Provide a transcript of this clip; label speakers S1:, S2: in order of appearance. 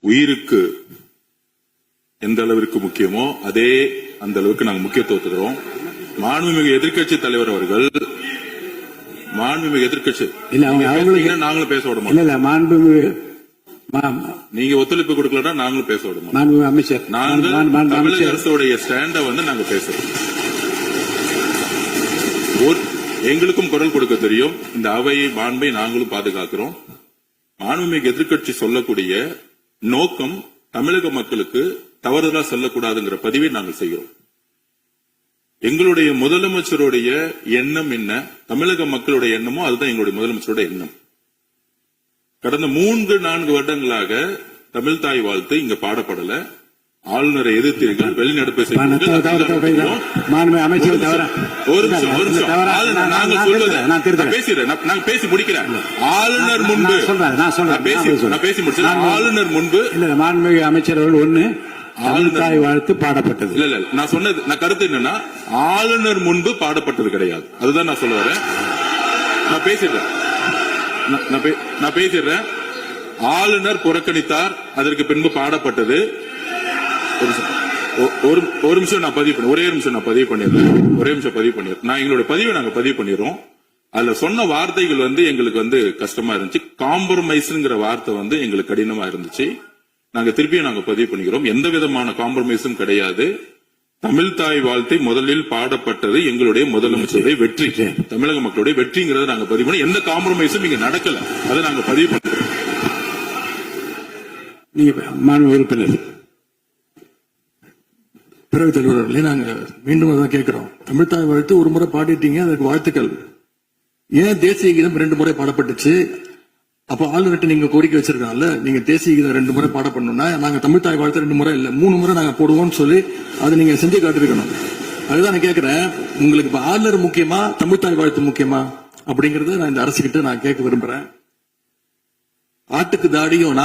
S1: உயிருக்கு எந்த அளவிற்கு முக்கியமோ அதே அந்த அளவுக்கு நாங்கள் முக்கியத்துவம் தருவோம். மாண்புமிகு எதிர்க்கட்சி தலைவர் அவர்கள் மாண்புமிகு எதிர்க்கட்சி நாங்களும் பேச விட மாட்டோம்.
S2: மாண்புமிகு
S1: நீங்க ஒத்துழைப்பு கொடுக்கலன்னா நாங்களும் பேச விட மாட்டோம்.
S2: மாண்புமிகு அமைச்சர்,
S1: நாங்கள் தமிழக அரசுடைய ஸ்டாண்ட நாங்க பேசுறோம். எங்களுக்கும் குரல் கொடுக்க தெரியும். இந்த அவையை மாண்பை நாங்களும் பாதுகாக்கிறோம். மாண்புமிகு எதிர்க்கட்சி சொல்லக்கூடிய நோக்கம் தமிழக மக்களுக்கு தவறுதலா சொல்லக்கூடாதுங்கிற பதிவை நாங்கள் செய்கிறோம். எங்களுடைய முதலமைச்சருடைய எண்ணம் என்ன, தமிழக மக்களுடைய எண்ணமோ அதுதான் எங்களுடைய முதலமைச்சருடைய எண்ணம். கடந்த 3-4 வருடங்களாக தமிழ் தாய் வாழ்த்து இங்க பாடப்படல. ஆளுநரை எதிர்த்தீர்கள், வெளிநடப்பு பேசி முடிக்கிறேன். ஆளுநர் முன்பு பேசி முடிச்சேன். ஆளுநர் முன்பு
S2: மாண்புமிகு அமைச்சர் அவர்கள் ஒண்ணு தாய் வாழ்த்து பாடப்பட்டது.
S1: இல்ல நான் சொன்னது, நான் கருத்து என்னன்னா ஆளுநர் முன்பு பாடப்பட்டது கிடையாது. அதுதான் நான் சொல்ல வரேன். நான் பேசிடுறேன். ஆளுநர் புறக்கணித்தார், அதற்கு பின்பு பாடப்பட்டது. ஒரு நிமிஷம் நான் பதிவு பண்ண, ஒரே நிமிஷம் நான் பதிவு பண்ணிடுறேன். நான் எங்களுடைய பதிவை நாங்க பதிவு பண்ணிடுறோம். அதுல சொன்ன வார்த்தைகள் எங்களுக்கு கஷ்டமா இருந்துச்சு. காம்ப்ரமைஸ்ங்கிற வார்த்தை எங்களுக்கு கடினமா இருந்துச்சு. நாங்க திருப்பியும் நாங்க பதிவு பண்ணிக்கிறோம். எந்த விதமான காம்ப்ரமைஸும் கிடையாது. தமிழ் தாய் வாழ்த்தை முதலில் பாடப்பட்டது எங்களுடைய முதலமைச்சருடைய வெற்றி, தமிழக மக்களுடைய வெற்றிங்கிறத நாங்க பதிவு பண்ணி எந்த காம்ப்ரமைஸும் இங்க நடக்கல. அதை நாங்க பதிவு பண்ணுறோம்.
S2: மாண்பு உறுப்பினர்
S3: பிறகு தலைவர்களே, நாங்க மீண்டும் அதான் கேட்கிறோம். தமிழ் தாய் வாழ்த்து ஒரு முறை பாடிட்டீங்க, அதுக்கு வாழ்த்துக்கள். ஏன் தேசிய கீதம் 2 முறை பாடப்பட்டுச்சு? அப்ப ஆளுநர்கிட்ட நீங்க கோரிக்கை வச்சிருக்காங்கல்ல, நீங்க தேசிய கீதம் 2 முறை பாடப்படணும்னா நாங்க தமிழ் தாய் வாழ்த்து 2 முறை இல்ல 3 முறை நாங்க போடுவோம்னு சொல்லி அதை நீங்க செஞ்சு காட்டிருக்கணும். அதுதான் நான் கேட்கிறேன், உங்களுக்கு இப்ப ஆளுநர் முக்கியமா தமிழ் தாய் வாழ்த்து முக்கியமா அப்படிங்கறத நான் இந்த அரசு கிட்ட நான் கேட்க விரும்புறேன். ஆட்டுக்கு தாடியும்